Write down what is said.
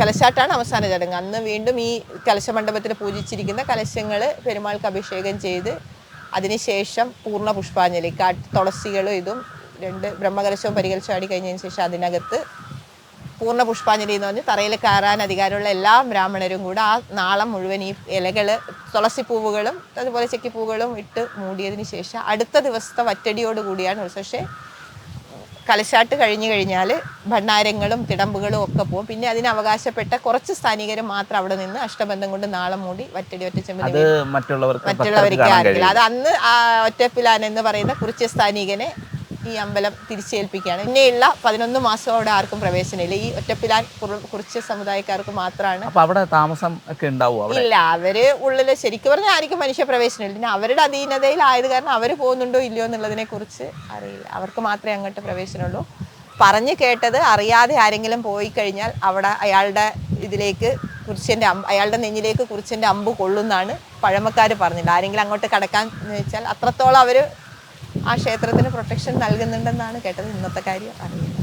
കലശാട്ടാണ് അവസാന ചടങ്ങ്. അന്ന് വീണ്ടും ഈ കലശമണ്ഡപത്തിൽ പൂജിച്ചിരിക്കുന്ന കലശങ്ങൾ പെരുമാൾക്ക് അഭിഷേകം ചെയ്ത് അതിനുശേഷം പൂർണ്ണ പുഷ്പാഞ്ജലി തുളസികളും ഇതും 2 ബ്രഹ്മകലശവും പരികലശവും ആടി കഴിഞ്ഞതിന് ശേഷം അതിനകത്ത് പൂർണ്ണ പുഷ്പാഞ്ജലി എന്ന് പറഞ്ഞ് തറയിൽ കയറാൻ അധികാരമുള്ള എല്ലാ ബ്രാഹ്മണരും കൂടെ ആ നാളം മുഴുവൻ ഈ ഇലകൾ തുളസിപ്പൂവുകളും അതുപോലെ ചെക്കിപ്പൂവുകളും ഇട്ട് മൂടിയതിന് ശേഷം അടുത്ത ദിവസത്തെ വറ്റടിയോട് കൂടിയാണ് ഉത്സവം. പക്ഷേ കലശാട്ട് കഴിഞ്ഞു കഴിഞ്ഞാൽ ഭണ്ഡാരങ്ങളും തിടമ്പുകളും ഒക്കെ പോകും. പിന്നെ അതിന് അവകാശപ്പെട്ട കുറച്ച് സ്ഥാനികർ മാത്രം അവിടെ നിന്ന് അഷ്ടബന്ധം കൊണ്ട് നാളം മൂടി വറ്റടി ഒറ്റച്ചെമ്പ് മറ്റുള്ളവർക്ക് ആർക്കില്ല. അത് അന്ന് ഒറ്റപ്പിലാൻ എന്ന് പറയുന്ന കുറിച്യ സ്ഥാനികനെ ഈ അമ്പലം തിരിച്ചേൽപ്പിക്കുകയാണ്. പിന്നെയുള്ള 11 മാസം അവിടെ ആർക്കും പ്രവേശനമില്ല. ഈ ഒറ്റപ്പിലാൻ കുറിച്യ സമുദായക്കാർക്ക് മാത്രമാണ്. അവിടെ താമസം ഒക്കെ ഉണ്ടാവും? ഇല്ല, അവര് ഉള്ളിൽ ശരിക്കും പറഞ്ഞാൽ ആർക്കും മനുഷ്യ പ്രവേശനമില്ല. പിന്നെ അവരുടെ അധീനതയിലായത് കാരണം അവർ പോകുന്നുണ്ടോ ഇല്ലയോ എന്നുള്ളതിനെ കുറിച്ച് അറിയില്ല. അവർക്ക് മാത്രമേ അങ്ങോട്ട് പ്രവേശനമുള്ളൂ. പറഞ്ഞു കേട്ടത് അറിയാതെ ആരെങ്കിലും പോയി കഴിഞ്ഞാൽ അവിടെ അയാളുടെ ഇതിലേക്ക് അയാളുടെ നെഞ്ഞിലേക്ക് കുറിച്യൻ്റെ അമ്പ് കൊള്ളുന്നാണ് പഴമക്കാർ പറഞ്ഞിട്ടുണ്ട്. ആരെങ്കിലും അങ്ങോട്ട് കടക്കാൻ വെച്ചാൽ അത്രത്തോളം അവർ ആ ക്ഷേത്രത്തിന് പ്രൊട്ടക്ഷൻ നൽകുന്നുണ്ടെന്നാണ് കേട്ടത്. ഇന്നത്തെ കാര്യം അറിയില്ല.